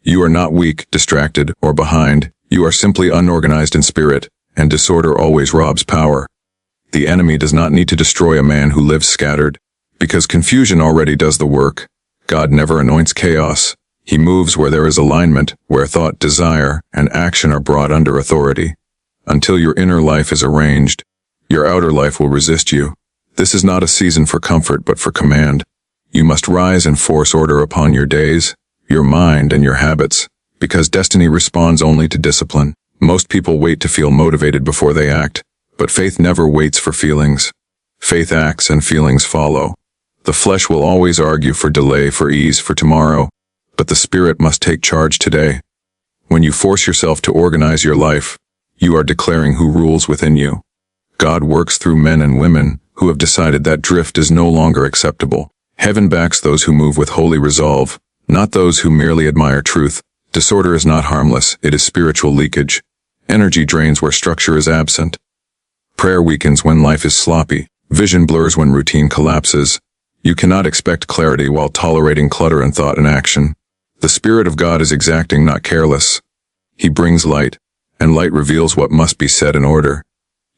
You are not weak, distracted, or behind. You are simply unorganized in spirit, and disorder always robs power. The enemy does not need to destroy a man who lives scattered, because confusion already does the work. God never anoints chaos. He moves where there is alignment, where thought, desire, and action are brought under authority. Until your inner life is arranged, your outer life will resist you. This is not a season for comfort but for command. You must rise and force order upon your days, your mind, and your habits, because destiny responds only to discipline. Most people wait to feel motivated before they act, but faith never waits for feelings. Faith acts and feelings follow. The flesh will always argue for delay, for ease, for tomorrow, but the spirit must take charge today. When you force yourself to organize your life, you are declaring who rules within you. God works through men and women who have decided that drift is no longer acceptable. Heaven backs those who move with holy resolve, not those who merely admire truth. Disorder is not harmless, it is spiritual leakage. Energy drains where structure is absent. Prayer weakens when life is sloppy. Vision blurs when routine collapses. You cannot expect clarity while tolerating clutter in thought and action. The Spirit of God is exacting, not careless. He brings light, and light reveals what must be set in order.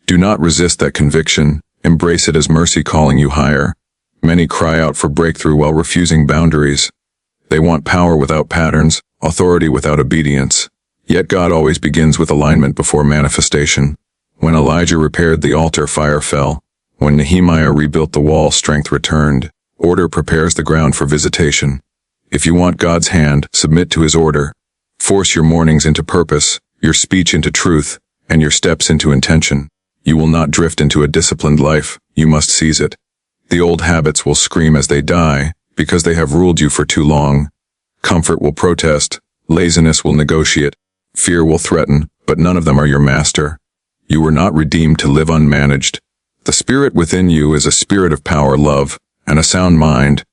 Do not resist that conviction. Embrace it as mercy calling you higher. Many cry out for breakthrough while refusing boundaries. They want power without patterns, authority without obedience. Yet God always begins with alignment before manifestation. When Elijah repaired the altar, fire fell. When Nehemiah rebuilt the wall, strength returned. Order prepares the ground for visitation. If you want God's hand, submit to His order. Force your mornings into purpose, your speech into truth, and your steps into intention. You will not drift into a disciplined life, you must seize it. The old habits will scream as they die, because they have ruled you for too long. Comfort will protest, laziness will negotiate, fear will threaten, but none of them are your master. You were not redeemed to live unmanaged. The spirit within you is a spirit of power, love, and a sound mind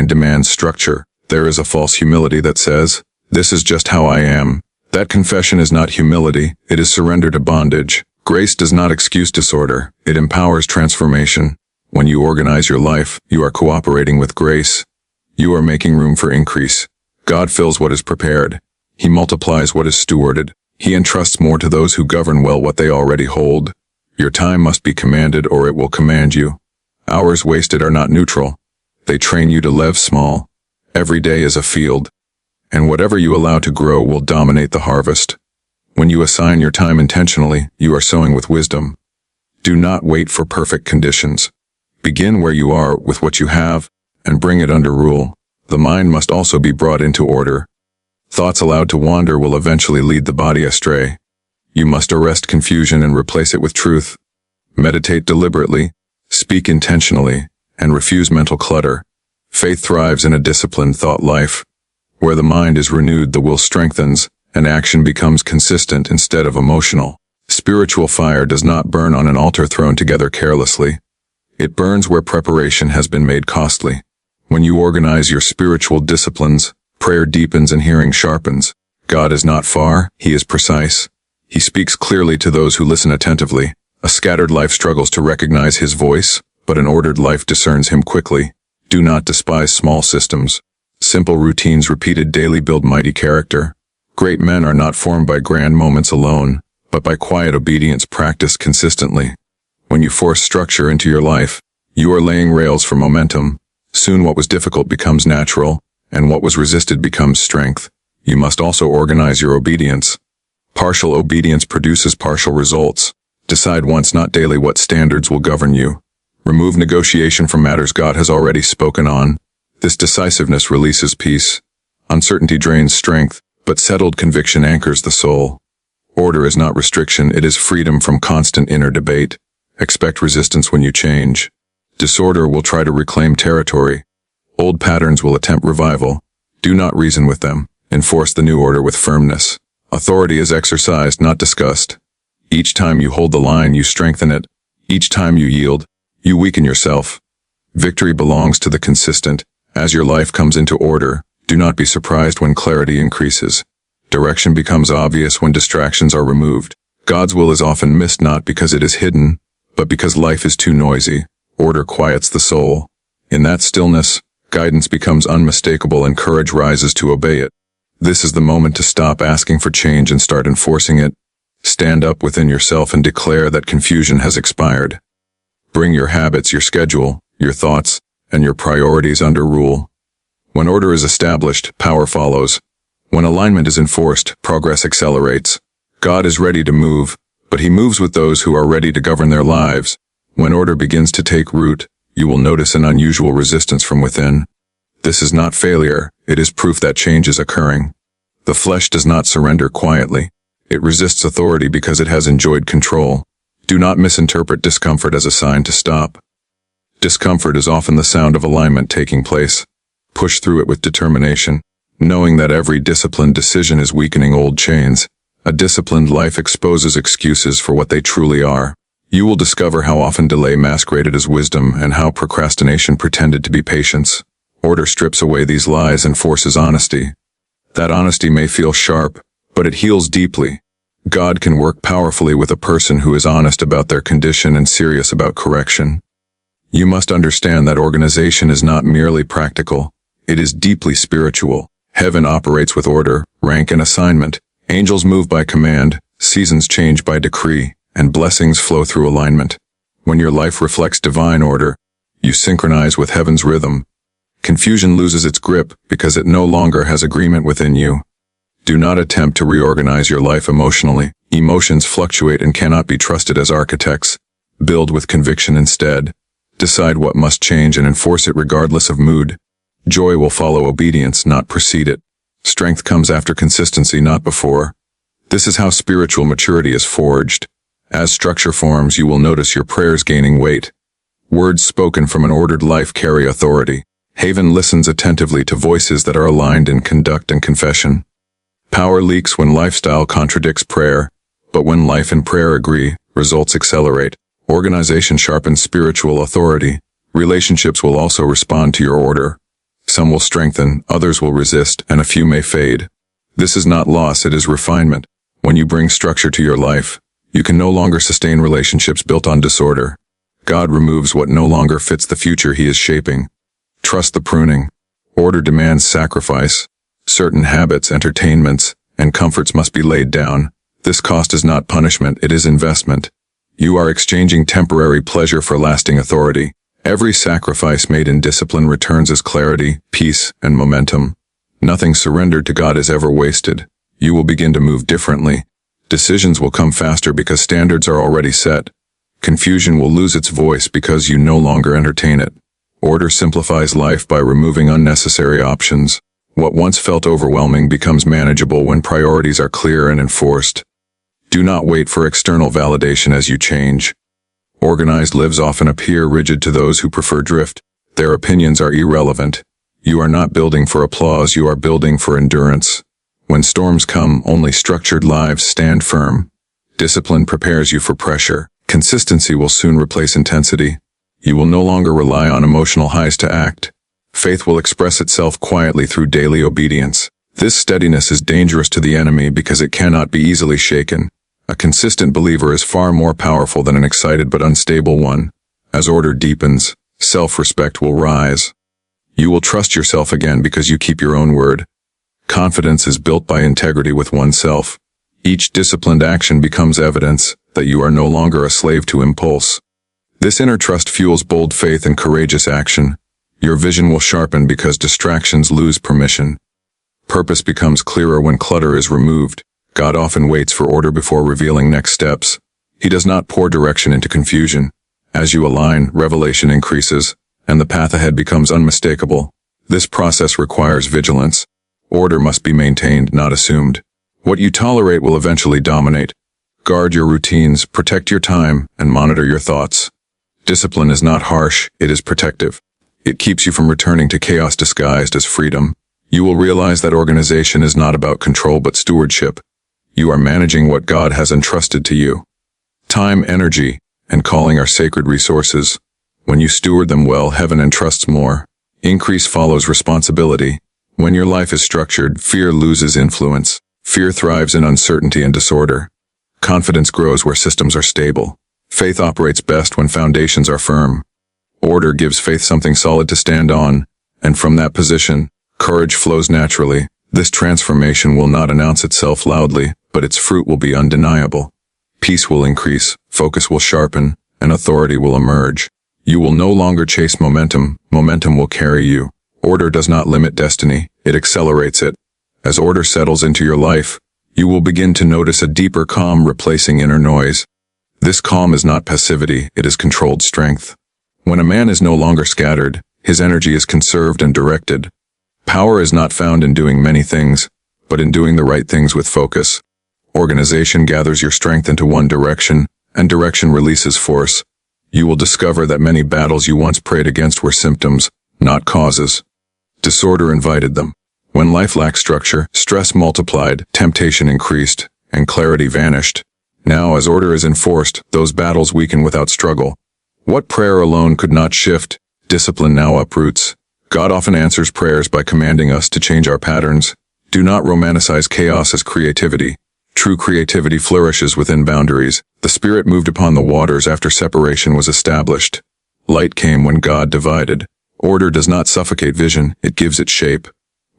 demands structure. There is a false humility that says, "This is just how I am." That confession is not humility, it is surrender to bondage. Grace does not excuse disorder, it empowers transformation. When you organize your life, you are cooperating with grace. You are making room for increase. God fills what is prepared. He multiplies what is stewarded. He entrusts more to those who govern well what they already hold. Your time must be commanded or it will command you. Hours wasted are not neutral. They train you to live small. Every day is a field, and whatever you allow to grow will dominate the harvest. When you assign your time intentionally, you are sowing with wisdom. Do not wait for perfect conditions. Begin where you are with what you have, and bring it under rule. The mind must also be brought into order. Thoughts allowed to wander will eventually lead the body astray. You must arrest confusion and replace it with truth. Meditate deliberately, speak intentionally, and refuse mental clutter. Faith thrives in a disciplined thought life. Where the mind is renewed, the will strengthens, and action becomes consistent instead of emotional. Spiritual fire does not burn on an altar thrown together carelessly. It burns where preparation has been made costly. When you organize your spiritual disciplines, prayer deepens and hearing sharpens. God is not far, He is precise. He speaks clearly to those who listen attentively. A scattered life struggles to recognize His voice, but an ordered life discerns Him quickly. Do not despise small systems. Simple routines repeated daily build mighty character. Great men are not formed by grand moments alone, but by quiet obedience practiced consistently. When you force structure into your life, you are laying rails for momentum. Soon what was difficult becomes natural, and what was resisted becomes strength. You must also organize your obedience. Partial obedience produces partial results. Decide once, not daily, what standards will govern you. Remove negotiation from matters God has already spoken on. This decisiveness releases peace. Uncertainty drains strength, but settled conviction anchors the soul. Order is not restriction, it is freedom from constant inner debate. Expect resistance when you change. Disorder will try to reclaim territory. Old patterns will attempt revival. Do not reason with them. Enforce the new order with firmness. Authority is exercised, not discussed. Each time you hold the line, you strengthen it. Each time you yield, you weaken yourself. Victory belongs to the consistent. As your life comes into order, do not be surprised when clarity increases. Direction becomes obvious when distractions are removed. God's will is often missed not because it is hidden, but because life is too noisy. Order quiets the soul. In that stillness, guidance becomes unmistakable and courage rises to obey it. This is the moment to stop asking for change and start enforcing it. Stand up within yourself and declare that confusion has expired. Bring your habits, your schedule, your thoughts, and your priorities under rule. When order is established, power follows. When alignment is enforced, progress accelerates. God is ready to move, but he moves with those who are ready to govern their lives. When order begins to take root, you will notice an unusual resistance from within. This is not failure, it is proof that change is occurring. The flesh does not surrender quietly. It resists authority because it has enjoyed control. Do not misinterpret discomfort as a sign to stop. Discomfort is often the sound of alignment taking place. Push through it with determination, knowing that every disciplined decision is weakening old chains. A disciplined life exposes excuses for what they truly are. You will discover how often delay masqueraded as wisdom and how procrastination pretended to be patience. Order strips away these lies and forces honesty. That honesty may feel sharp, but it heals deeply. God can work powerfully with a person who is honest about their condition and serious about correction. You must understand that organization is not merely practical. It is deeply spiritual. Heaven operates with order, rank, and assignment. Angels move by command, seasons change by decree, and blessings flow through alignment. When your life reflects divine order, you synchronize with heaven's rhythm. Confusion loses its grip because it no longer has agreement within you. Do not attempt to reorganize your life emotionally. Emotions fluctuate and cannot be trusted as architects. Build with conviction instead. Decide what must change and enforce it regardless of mood. Joy will follow obedience, not precede it. Strength comes after consistency, not before. This is how spiritual maturity is forged. As structure forms, you will notice your prayers gaining weight. Words spoken from an ordered life carry authority. Haven listens attentively to voices that are aligned in conduct and confession. Power leaks when lifestyle contradicts prayer, but when life and prayer agree, results accelerate. Organization sharpens spiritual authority. Relationships will also respond to your order. Some will strengthen, others will resist, and a few may fade. This is not loss, it is refinement. When you bring structure to your life, you can no longer sustain relationships built on disorder. God removes what no longer fits the future he is shaping. Trust the pruning. Order demands sacrifice. Certain habits, entertainments, and comforts must be laid down. This cost is not punishment, it is investment. You are exchanging temporary pleasure for lasting authority. Every sacrifice made in discipline returns as clarity, peace, and momentum. Nothing surrendered to God is ever wasted. You will begin to move differently. Decisions will come faster because standards are already set. Confusion will lose its voice because you no longer entertain it. Order simplifies life by removing unnecessary options. What once felt overwhelming becomes manageable when priorities are clear and enforced. Do not wait for external validation as you change. Organized lives often appear rigid to those who prefer drift. Their opinions are irrelevant. You are not building for applause, you are building for endurance. When storms come, only structured lives stand firm. Discipline prepares you for pressure. Consistency will soon replace intensity. You will no longer rely on emotional highs to act. Faith will express itself quietly through daily obedience. This steadiness is dangerous to the enemy because it cannot be easily shaken. A consistent believer is far more powerful than an excited but unstable one. As order deepens, self-respect will rise. You will trust yourself again because you keep your own word. Confidence is built by integrity with oneself. Each disciplined action becomes evidence that you are no longer a slave to impulse. This inner trust fuels bold faith and courageous action. Your vision will sharpen because distractions lose permission. Purpose becomes clearer when clutter is removed. God often waits for order before revealing next steps. He does not pour direction into confusion. As you align, revelation increases, and the path ahead becomes unmistakable. This process requires vigilance. Order must be maintained, not assumed. What you tolerate will eventually dominate. Guard your routines, protect your time, and monitor your thoughts. Discipline is not harsh, it is protective. It keeps you from returning to chaos disguised as freedom. You will realize that organization is not about control but stewardship. You are managing what God has entrusted to you. Time, energy, and calling are sacred resources. When you steward them well, heaven entrusts more. Increase follows responsibility. When your life is structured, fear loses influence. Fear thrives in uncertainty and disorder. Confidence grows where systems are stable. Faith operates best when foundations are firm. Order gives faith something solid to stand on, and from that position, courage flows naturally. This transformation will not announce itself loudly, but its fruit will be undeniable. Peace will increase, focus will sharpen, and authority will emerge. You will no longer chase momentum, momentum will carry you. Order does not limit destiny, it accelerates it. As order settles into your life, you will begin to notice a deeper calm replacing inner noise. This calm is not passivity, it is controlled strength. When a man is no longer scattered, his energy is conserved and directed. Power is not found in doing many things, but in doing the right things with focus. Organization gathers your strength into one direction, and direction releases force. You will discover that many battles you once prayed against were symptoms, not causes. Disorder invited them. When life lacked structure, stress multiplied, temptation increased, and clarity vanished. Now, as order is enforced, those battles weaken without struggle. What prayer alone could not shift, discipline now uproots. God often answers prayers by commanding us to change our patterns. Do not romanticize chaos as creativity. True creativity flourishes within boundaries. The Spirit moved upon the waters after separation was established. Light came when God divided. Order does not suffocate vision, it gives it shape.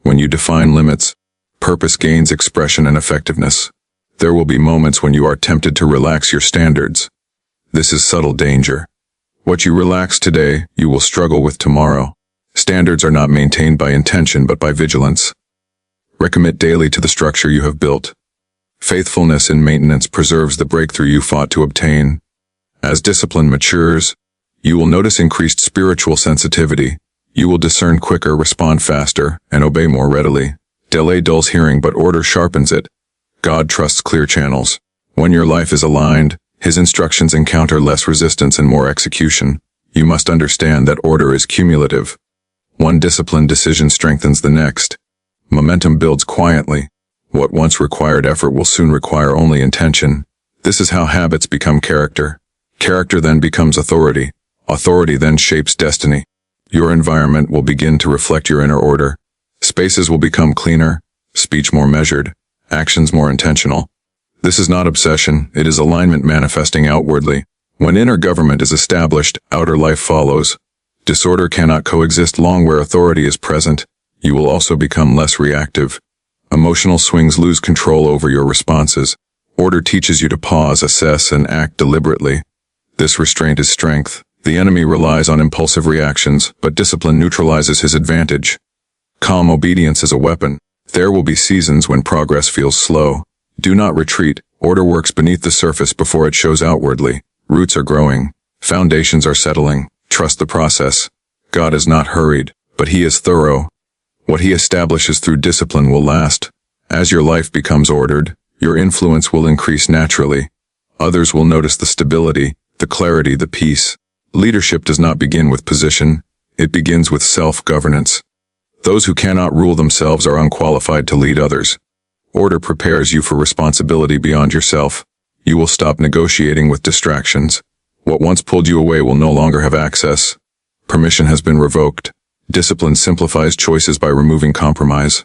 When you define limits, purpose gains expression and effectiveness. There will be moments when you are tempted to relax your standards. This is subtle danger. What you relax today, you will struggle with tomorrow. Standards are not maintained by intention but by vigilance. Recommit daily to the structure you have built. Faithfulness in maintenance preserves the breakthrough you fought to obtain. As discipline matures, you will notice increased spiritual sensitivity. You will discern quicker, respond faster, and obey more readily. Delay dulls hearing, but order sharpens it. God trusts clear channels. When your life is aligned, His instructions encounter less resistance and more execution. You must understand that order is cumulative. One disciplined decision strengthens the next. Momentum builds quietly. What once required effort will soon require only intention. This is how habits become character. Character then becomes authority. Authority then shapes destiny. Your environment will begin to reflect your inner order. Spaces will become cleaner, speech more measured, actions more intentional. This is not obsession, it is alignment manifesting outwardly. When inner government is established, outer life follows. Disorder cannot coexist long where authority is present. You will also become less reactive. Emotional swings lose control over your responses. Order teaches you to pause, assess, and act deliberately. This restraint is strength. The enemy relies on impulsive reactions, but discipline neutralizes his advantage. Calm obedience is a weapon. There will be seasons when progress feels slow. Do not retreat. Order works beneath the surface before it shows outwardly. Roots are growing. Foundations are settling. Trust the process. God is not hurried, but He is thorough. What He establishes through discipline will last. As your life becomes ordered, your influence will increase naturally. Others will notice the stability, the clarity, the peace. Leadership does not begin with position. It begins with self-governance. Those who cannot rule themselves are unqualified to lead others. Order prepares you for responsibility beyond yourself. You will stop negotiating with distractions. What once pulled you away will no longer have access. Permission has been revoked. Discipline simplifies choices by removing compromise.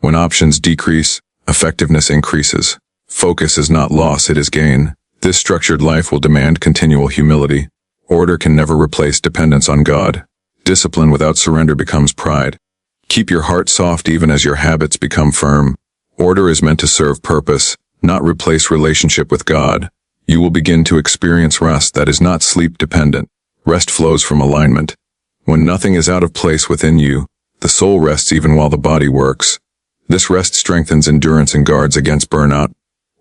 When options decrease, effectiveness increases. Focus is not loss, it is gain. This structured life will demand continual humility. Order can never replace dependence on God. Discipline without surrender becomes pride. Keep your heart soft even as your habits become firm. Order is meant to serve purpose, not replace relationship with God. You will begin to experience rest that is not sleep-dependent. Rest flows from alignment. When nothing is out of place within you, the soul rests even while the body works. This rest strengthens endurance and guards against burnout.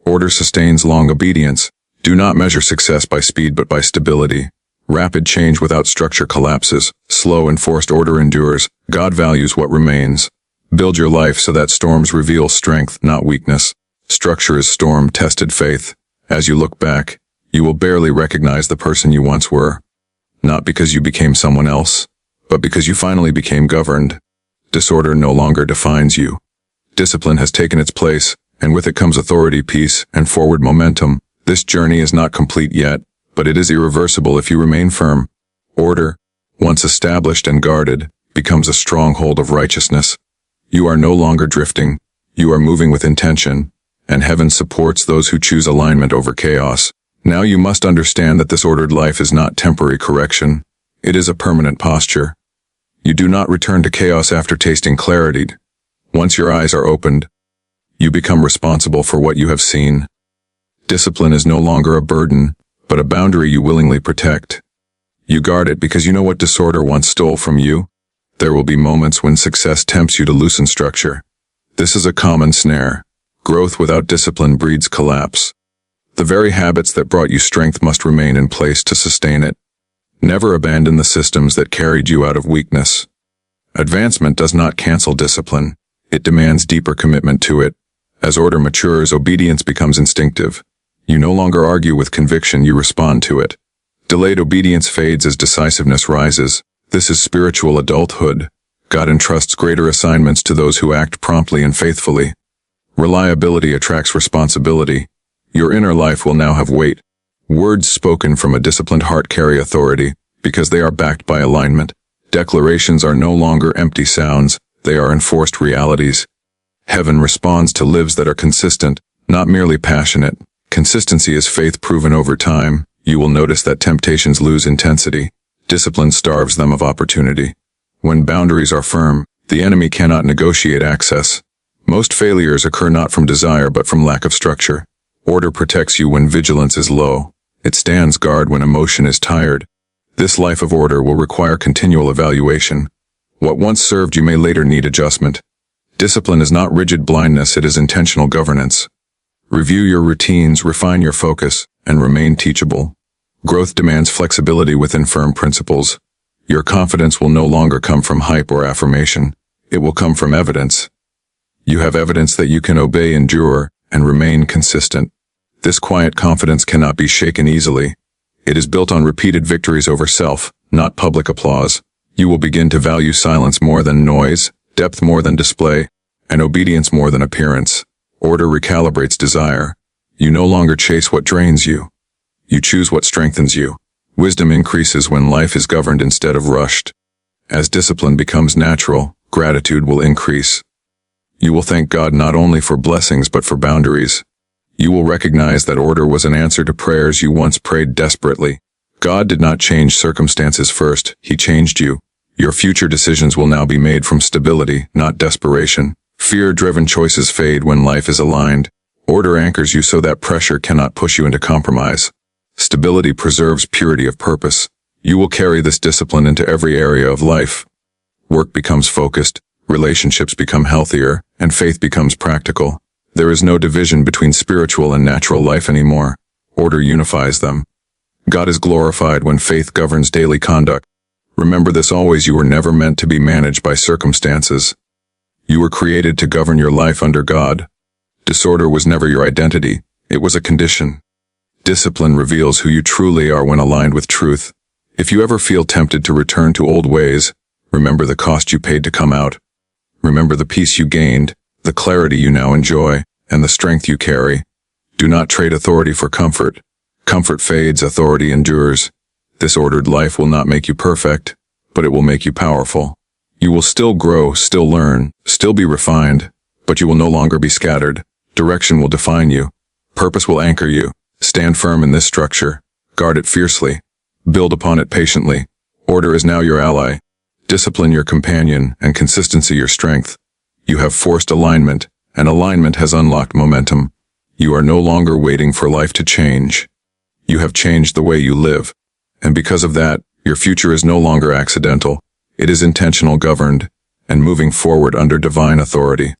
Order sustains long obedience. Do not measure success by speed but by stability. Rapid change without structure collapses. Slow and forced order endures. God values what remains. Build your life so that storms reveal strength, not weakness. Structure is storm-tested faith. As you look back, you will barely recognize the person you once were. Not because you became someone else, but because you finally became governed. Disorder no longer defines you. Discipline has taken its place, and with it comes authority, peace, and forward momentum. This journey is not complete yet, but it is irreversible if you remain firm. Order, once established and guarded, becomes a stronghold of righteousness. You are no longer drifting. You are moving with intention, and heaven supports those who choose alignment over chaos. Now you must understand that this ordered life is not temporary correction. It is a permanent posture. You do not return to chaos after tasting clarity. Once your eyes are opened, you become responsible for what you have seen. Discipline is no longer a burden, but a boundary you willingly protect. You guard it because you know what disorder once stole from you. There will be moments when success tempts you to loosen structure. This is a common snare. Growth without discipline breeds collapse. The very habits that brought you strength must remain in place to sustain it. Never abandon the systems that carried you out of weakness. Advancement does not cancel discipline. It demands deeper commitment to it. As order matures, obedience becomes instinctive. You no longer argue with conviction, you respond to it. Delayed obedience fades as decisiveness rises. This is spiritual adulthood. God entrusts greater assignments to those who act promptly and faithfully. Reliability attracts responsibility. Your inner life will now have weight. Words spoken from a disciplined heart carry authority, because they are backed by alignment. Declarations are no longer empty sounds, they are enforced realities. Heaven responds to lives that are consistent, not merely passionate. Consistency is faith proven over time. You will notice that temptations lose intensity. Discipline starves them of opportunity. When boundaries are firm, the enemy cannot negotiate access. Most failures occur not from desire but from lack of structure. Order protects you when vigilance is low. It stands guard when emotion is tired. This life of order will require continual evaluation. What once served you may later need adjustment. Discipline is not rigid blindness, it is intentional governance. Review your routines, refine your focus, and remain teachable. Growth demands flexibility within firm principles. Your confidence will no longer come from hype or affirmation. It will come from evidence. You have evidence that you can obey, endure, and remain consistent. This quiet confidence cannot be shaken easily. It is built on repeated victories over self, not public applause. You will begin to value silence more than noise, depth more than display, and obedience more than appearance. Order recalibrates desire. You no longer chase what drains you. You choose what strengthens you. Wisdom increases when life is governed instead of rushed. As discipline becomes natural, gratitude will increase. You will thank God not only for blessings but for boundaries. You will recognize that order was an answer to prayers you once prayed desperately. God did not change circumstances first, He changed you. Your future decisions will now be made from stability, not desperation. Fear-driven choices fade when life is aligned. Order anchors you so that pressure cannot push you into compromise. Stability preserves purity of purpose. You will carry this discipline into every area of life. Work becomes focused, relationships become healthier, and faith becomes practical. There is no division between spiritual and natural life anymore. Order unifies them. God is glorified when faith governs daily conduct. Remember this always: you were never meant to be managed by circumstances. You were created to govern your life under God. Disorder was never your identity, it was a condition. Discipline reveals who you truly are when aligned with truth. If you ever feel tempted to return to old ways, remember the cost you paid to come out. Remember the peace you gained, the clarity you now enjoy, and the strength you carry. Do not trade authority for comfort. Comfort fades, authority endures. This ordered life will not make you perfect, but it will make you powerful. You will still grow, still learn, still be refined, but you will no longer be scattered. Direction will define you. Purpose will anchor you. Stand firm in this structure. Guard it fiercely. Build upon it patiently. Order is now your ally. Discipline your companion, and consistency your strength. You have forced alignment, and alignment has unlocked momentum. You are no longer waiting for life to change. You have changed the way you live. And because of that, your future is no longer accidental. It is intentional, governed, and moving forward under divine authority.